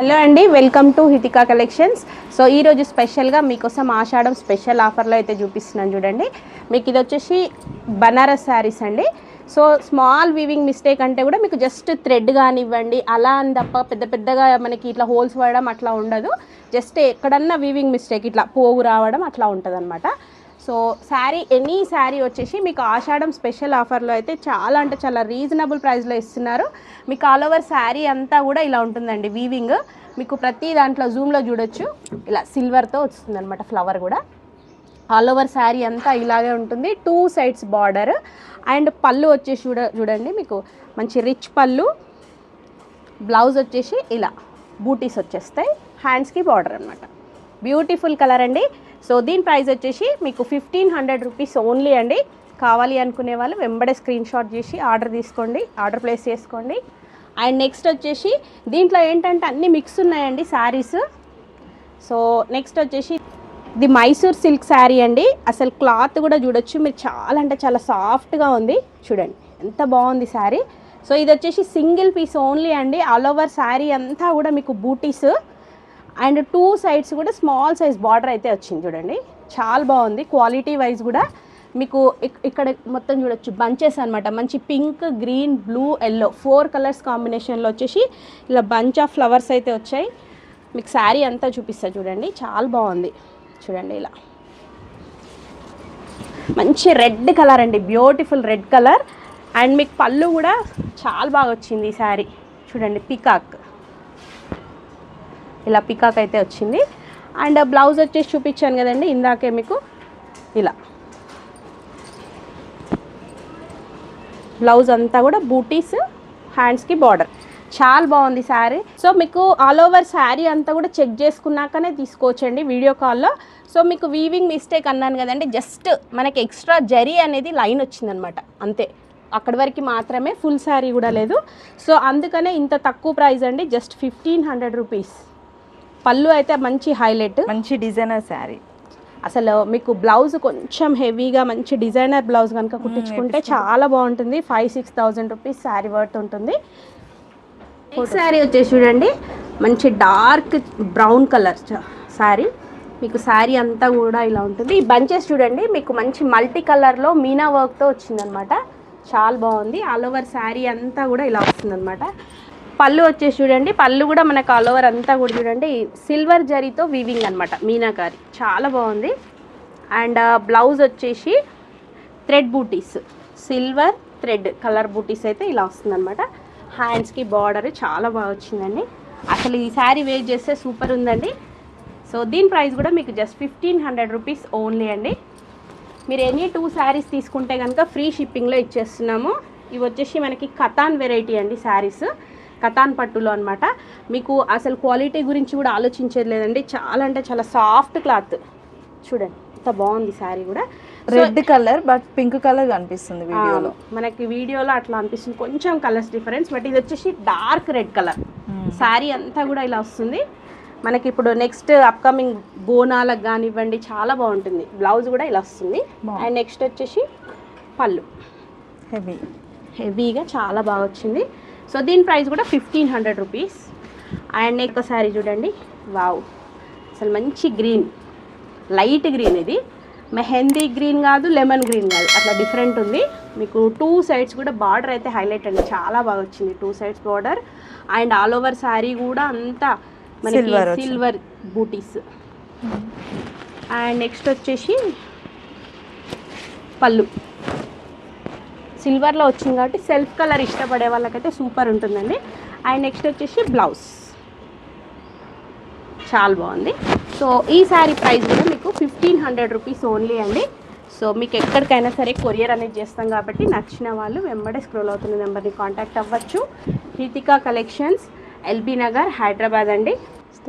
Hello అండి, welcome to Hitika collections. So ఈరోజు స్పెషల్గా మీకోసం ఆషాఢం స్పెషల్ ఆఫర్లో అయితే చూపిస్తున్నాను చూడండి. మీకు ఇది వచ్చేసి బనారస్ శారీస్ అండి. సో స్మాల్ వీవింగ్ మిస్టేక్ అంటే కూడా మీకు జస్ట్ థ్రెడ్ కానివ్వండి అలా అని తప్ప పెద్ద పెద్దగా మనకి ఇట్లా హోల్స్ పడడం అట్లా ఉండదు. జస్ట్ ఎక్కడన్నా వీవింగ్ మిస్టేక్ ఇట్లా పోగు రావడం అట్లా ఉంటుంది అనమాట. సో శారీ ఎనీ శారీ వచ్చేసి మీకు ఆషాఢం స్పెషల్ ఆఫర్లో అయితే చాలా అంటే చాలా రీజనబుల్ ప్రైస్లో ఇస్తున్నారు. మీకు ఆల్ ఓవర్ శారీ అంతా కూడా ఇలా ఉంటుందండి వీవింగ్. మీకు ప్రతి దాంట్లో జూమ్లో చూడొచ్చు, ఇలా సిల్వర్తో వస్తుంది అనమాట ఫ్లవర్ కూడా. ఆల్ ఓవర్ శారీ అంతా ఇలాగే ఉంటుంది. 2 సైడ్స్ బార్డర్ అండ్ పళ్ళు వచ్చేసి చూడండి మీకు మంచి రిచ్ పళ్ళు. బ్లౌజ్ వచ్చేసి ఇలా బూటీస్ వచ్చేస్తాయి, హ్యాండ్స్కి బార్డర్ అనమాట. బ్యూటిఫుల్ కలర్ అండి. సో దీని ప్రైస్ వచ్చేసి మీకు 1500 రూపీస్ ఓన్లీ అండి. కావాలి అనుకునే వాళ్ళు వెంబడే స్క్రీన్ షాట్ చేసి ఆర్డర్ తీసుకోండి, ఆర్డర్ ప్లేస్ చేసుకోండి. అండ్ నెక్స్ట్ వచ్చేసి దీంట్లో ఏంటంటే అన్నీ మిక్స్ ఉన్నాయండి శారీస్. సో నెక్స్ట్ వచ్చేసి ఇది మైసూర్ సిల్క్ శారీ అండి. అసలు క్లాత్ కూడా చూడొచ్చు మీరు, చాలా అంటే చాలా సాఫ్ట్గా ఉంది. చూడండి ఎంత బాగుంది శారీ. సో ఇది వచ్చేసి సింగిల్ పీస్ ఓన్లీ అండి. ఆల్ ఓవర్ శారీ అంతా కూడా మీకు బూటీస్ అండ్ 2 సైడ్స్ కూడా స్మాల్ సైజ్ బార్డర్ అయితే వచ్చింది చూడండి. చాలా బాగుంది. క్వాలిటీ వైజ్ కూడా మీకు ఇక్కడ మొత్తం చూడొచ్చు బంచెస్ అనమాట. మంచి pink, green, blue, yellow 4 colours కాంబినేషన్లో వచ్చేసి ఇలా బంచ్ ఆఫ్ ఫ్లవర్స్ అయితే వచ్చాయి. మీకు శారీ అంతా చూపిస్తా చూడండి, చాలా బాగుంది. చూడండి ఇలా మంచి రెడ్ కలర్ అండి, బ్యూటిఫుల్ రెడ్ కలర్. అండ్ మీకు పళ్ళు కూడా చాలా బాగా వచ్చింది ఈ శారీ. చూడండి పీకాక్, ఇలా పీకాక్ అయితే వచ్చింది. అండ్ బ్లౌజ్ వచ్చేసి చూపించాను కదండి ఇందాకే మీకు, ఇలా బ్లౌజ్ అంతా కూడా బూటీస్, హ్యాండ్స్కి బార్డర్. చాలా బాగుంది శారీ. సో మీకు ఆల్ ఓవర్ శారీ అంతా కూడా చెక్ చేసుకున్నాకనే తీసుకోవచ్చండి వీడియో కాల్లో. సో మీకు వీవింగ్ మిస్టేక్ అన్నాను కదండి, జస్ట్ మనకి ఎక్స్ట్రా జరీ అనేది లైన్ వచ్చిందనమాట అంతే, అక్కడి వరకు మాత్రమే, ఫుల్ శారీ కూడా లేదు. సో అందుకనే ఇంత తక్కువ ప్రైస్ అండి, జస్ట్ 1500 రూపీస్. పళ్ళు అయితే మంచి హైలైట్, మంచి డిజైనర్ శారీ. అసలు మీకు బ్లౌజ్ కొంచెం హెవీగా మంచి డిజైనర్ బ్లౌజ్ కనుక కుట్టించుకుంటే చాలా బాగుంటుంది. 5-6,000 రూపీస్ శారీ వర్త్ ఉంటుంది. శారీ వచ్చేసి చూడండి మంచి డార్క్ బ్రౌన్ కలర్ శారీ. మీకు శారీ అంతా కూడా ఇలా ఉంటుంది. ఈ బంచెస్ చూడండి మీకు మంచి మల్టీ కలర్లో మీనా వర్క్తో వచ్చిందనమాట, చాలా బాగుంది. ఆల్ ఓవర్ శారీ అంతా కూడా ఇలా వస్తుందన్నమాట. పళ్ళు వచ్చేసి చూడండి, పళ్ళు కూడా మనకు ఆల్ ఓవర్ అంతా కూడా చూడండి సిల్వర్ జరీతో వీవింగ్ అనమాట, మీనాకారి, చాలా బాగుంది. అండ్ బ్లౌజ్ వచ్చేసి థ్రెడ్ బూటీస్, సిల్వర్ థ్రెడ్ కలర్ బూటీస్ అయితే ఇలా వస్తుందన్నమాట. హ్యాండ్స్కి బార్డర్ చాలా బాగా వచ్చిందండి. అసలు ఈ శారీ వేర్ చేస్తే సూపర్ ఉందండి. సో దీని ప్రైస్ కూడా మీకు జస్ట్ 1500 రూపీస్ ఓన్లీ అండి. మీరు ఎనీ 2 శారీస్ తీసుకుంటే కనుక ఫ్రీ షిప్పింగ్లో ఇచ్చేస్తున్నాము. ఇవి వచ్చేసి మనకి కతాన్ వెరైటీ అండి శారీస్, కతాన్ పట్టులో అనమాట. మీకు అసలు క్వాలిటీ గురించి కూడా ఆలోచించేది లేదండి, చాలా అంటే చాలా సాఫ్ట్ క్లాత్. చూడండి ఎంత బాగుంది శారీ కూడా. Red colour but pink colour కనిపిస్తుంది వీడియోలో, మనకి వీడియోలో అట్లా అనిపిస్తుంది, కొంచెం కలర్స్ డిఫరెన్స్. బట్ ఇది వచ్చేసి డార్క్ రెడ్ కలర్. శారీ అంతా కూడా ఇలా వస్తుంది మనకి. ఇప్పుడు నెక్స్ట్ అప్కమింగ్ బోనాలకు కానివ్వండి చాలా బాగుంటుంది. బ్లౌజ్ కూడా ఇలా వస్తుంది. అండ్ నెక్స్ట్ వచ్చేసి పళ్ళు హెవీగా చాలా బాగా వచ్చింది. సో దీని ప్రైస్ కూడా 1500 రూపీస్. అండ్ నెక్స్ట్ శారీ చూడండి, వావ్ అసలు మంచి గ్రీన్, లైట్ గ్రీన్. ఇది మెహందీ గ్రీన్ కాదు, లెమన్ గ్రీన్ కాదు, అట్లా డిఫరెంట్ ఉంది. మీకు 2 సైడ్స్ కూడా బార్డర్ అయితే హైలైట్ అండి, చాలా బాగా వచ్చింది 2 sides border. And all over sari కూడా అంతా మనకి సిల్వర్ బూటీస్. అండ్ నెక్స్ట్ వచ్చేసి పళ్ళు సిల్వర్లో వచ్చింది కాబట్టి సెల్ఫ్ కలర్ ఇష్టపడే వాళ్ళకైతే సూపర్ ఉంటుందండి. అండ్ నెక్స్ట్ వచ్చేసి బ్లౌజ్ చాలా బాగుంది. సో ఈ శారీ ప్రైస్ కూడా మీకు 1500 రూపీస్ ఓన్లీ అండి. సో మీకు ఎక్కడికైనా సరే కొరియర్ అనేది చేస్తాం కాబట్టి నచ్చిన వాళ్ళు వెంబడే స్క్రోల్ అవుతున్న నెంబర్ని కాంటాక్ట్ అవ్వచ్చు. హితికా కలెక్షన్స్, ఎల్బీ నగర్, హైదరాబాద్ అండి.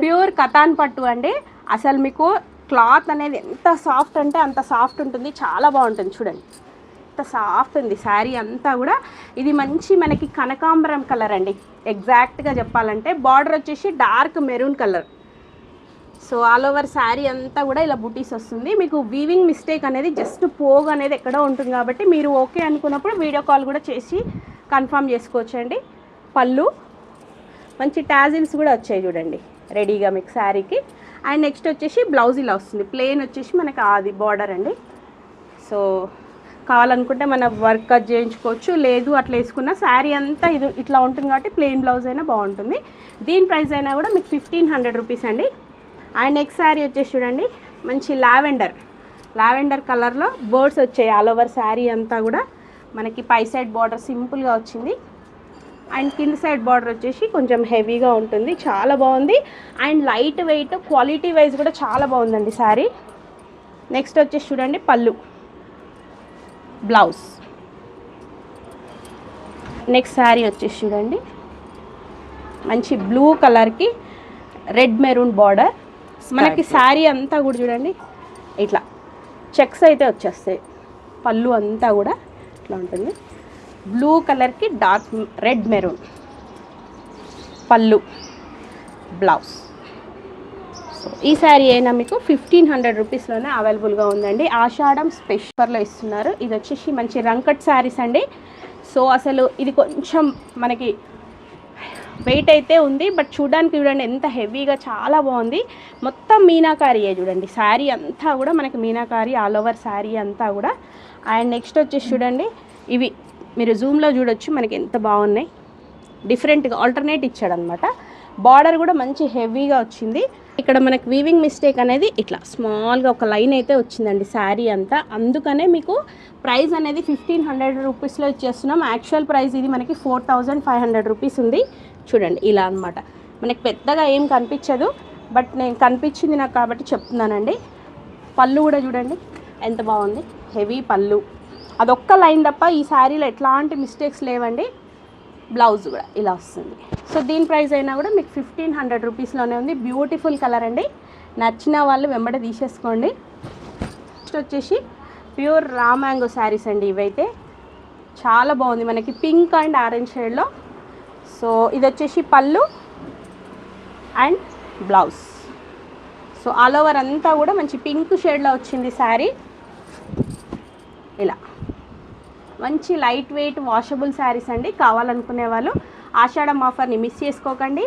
ప్యూర్ కతాన్ పట్టు అండి. అసలు మీకు క్లాత్ అనేది ఎంత సాఫ్ట్ అంటే అంత సాఫ్ట్ ఉంటుంది, చాలా బాగుంటుంది. చూడండి ఎంత సాఫ్ట్ ఉంది శారీ అంతా కూడా. ఇది మంచి మనకి కనకాంబరం కలర్ అండి, ఎగ్జాక్ట్గా చెప్పాలంటే. బార్డర్ వచ్చేసి dark maroon colour. So all over sari అంతా కూడా ఇలా బుటీస్ వస్తుంది. మీకు వీవింగ్ మిస్టేక్ అనేది జస్ట్ పోగు అనేది ఎక్కడో ఉంటుంది కాబట్టి మీరు ఓకే అనుకున్నప్పుడు వీడియో కాల్ కూడా చేసి కన్ఫర్మ్ చేసుకోవచ్చండి. పళ్ళు మంచి టాజిల్స్ కూడా వచ్చాయి చూడండి రెడీగా మీకు శారీకి. అండ్ నెక్స్ట్ వచ్చేసి బ్లౌజ్ ఇలా వస్తుంది, ప్లెయిన్ వచ్చేసి మనకి అది బార్డర్ అండి. సో కావాలనుకుంటే మన వర్క్ కట్ చేయించుకోవచ్చు, లేదు అట్లా వేసుకున్న శారీ అంతా ఇది ఇట్లా ఉంటుంది కాబట్టి ప్లెయిన్ బ్లౌజ్ అయినా బాగుంటుంది. దీని ప్రైస్ అయినా కూడా మీకు 1500 రూపీస్ అండి. అండ్ నెక్స్ట్ శారీ వచ్చేసి చూడండి మంచి లావెండర్ కలర్లో బర్డ్స్ వచ్చాయి ఆల్ ఓవర్ శారీ అంతా కూడా. మనకి పై సైడ్ బార్డర్ సింపుల్గా వచ్చింది అండ్ కింద సైడ్ బార్డర్ వచ్చేసి కొంచెం హెవీగా ఉంటుంది, చాలా బాగుంది. And light weight, quality wise కూడా చాలా బాగుందండి శారీ. నెక్స్ట్ వచ్చేసి చూడండి పళ్ళు, బ్లౌజ్. నెక్స్ట్ శారీ వచ్చేసి చూడండి మంచి బ్లూ కలర్కి రెడ్ మెరూన్ బార్డర్. మనకి శారీ అంతా కూడా చూడండి ఇట్లా చెక్స్ అయితే వచ్చేస్తాయి, పళ్ళు అంతా కూడా ఇట్లా ఉంటుంది. బ్లూ కలర్కి డార్క్ రెడ్ మెరూన్ పళ్ళు, బ్లౌజ్. సో ఈ శారీ అయినా మీకు 1500 రూపీస్లోనే అవైలబుల్గా ఉందండి. ఆషాఢం స్పెషల్లో ఇస్తున్నారు. ఇది వచ్చేసి మంచి రంకట్ శారీస్ అండి. సో అసలు ఇది కొంచెం మనకి వెయిట్ అయితే ఉంది, బట్ చూడడానికి చూడండి ఎంత హెవీగా, చాలా బాగుంది. మొత్తం మీనాకారీయే చూడండి, శారీ అంతా కూడా మనకి మీనాకారీ ఆల్ ఓవర్ శారీ అంతా కూడా. అండ్ నెక్స్ట్ వచ్చేసి చూడండి ఇవి మీరు జూమ్లో చూడొచ్చు మనకి ఎంత బాగున్నాయి, డిఫరెంట్గా ఆల్టర్నేట్ ఇచ్చాడు అనమాట. బార్డర్ కూడా మంచి హెవీగా వచ్చింది. ఇక్కడ మనకి వీవింగ్ మిస్టేక్ అనేది ఇట్లా స్మాల్గా ఒక లైన్ అయితే వచ్చిందండి శారీ అంతా, అందుకనే మీకు ప్రైస్ అనేది 1500 రూపీస్లో ఇచ్చేస్తున్నాం. యాక్చువల్ ప్రైస్ ఇది మనకి 4500 రూపీస్ ఉంది. చూడండి ఇలా అనమాట, మనకి పెద్దగా ఏం కనిపించదు, బట్ నేను కనిపించింది నాకు కాబట్టి చెప్తున్నానండి. పళ్ళు కూడా చూడండి ఎంత బాగుంది, హెవీ పళ్ళు, అదొక్క లైన్ తప్ప ఈ శారీలో ఎట్లాంటి మిస్టేక్స్ లేవండి. బ్లౌజ్ కూడా ఇలా వస్తుంది. సో దీని ప్రైస్ అయినా కూడా మీకు 1500 రూపీస్లోనే ఉంది. బ్యూటిఫుల్ కలర్ అండి, నచ్చిన వాళ్ళు వెంబడి తీసేసుకోండి. నెక్స్ట్ వచ్చేసి ప్యూర్ రా మ్యాంగో శారీస్ అండి. ఇవైతే చాలా బాగుంది, మనకి పింక్ అండ్ ఆరెంజ్ షేడ్లో. సో ఇది వచ్చేసి పళ్ళు and blouse. So all over అంతా కూడా మంచి పింక్ షేడ్లో వచ్చింది శారీ. ఇలా మంచి లైట్ వెయిట్ వాషబుల్ శారీస్ అండి. కావాలనుకునే వాళ్ళు ఆషాఢం ఆఫర్ని మిస్ చేసుకోకండి.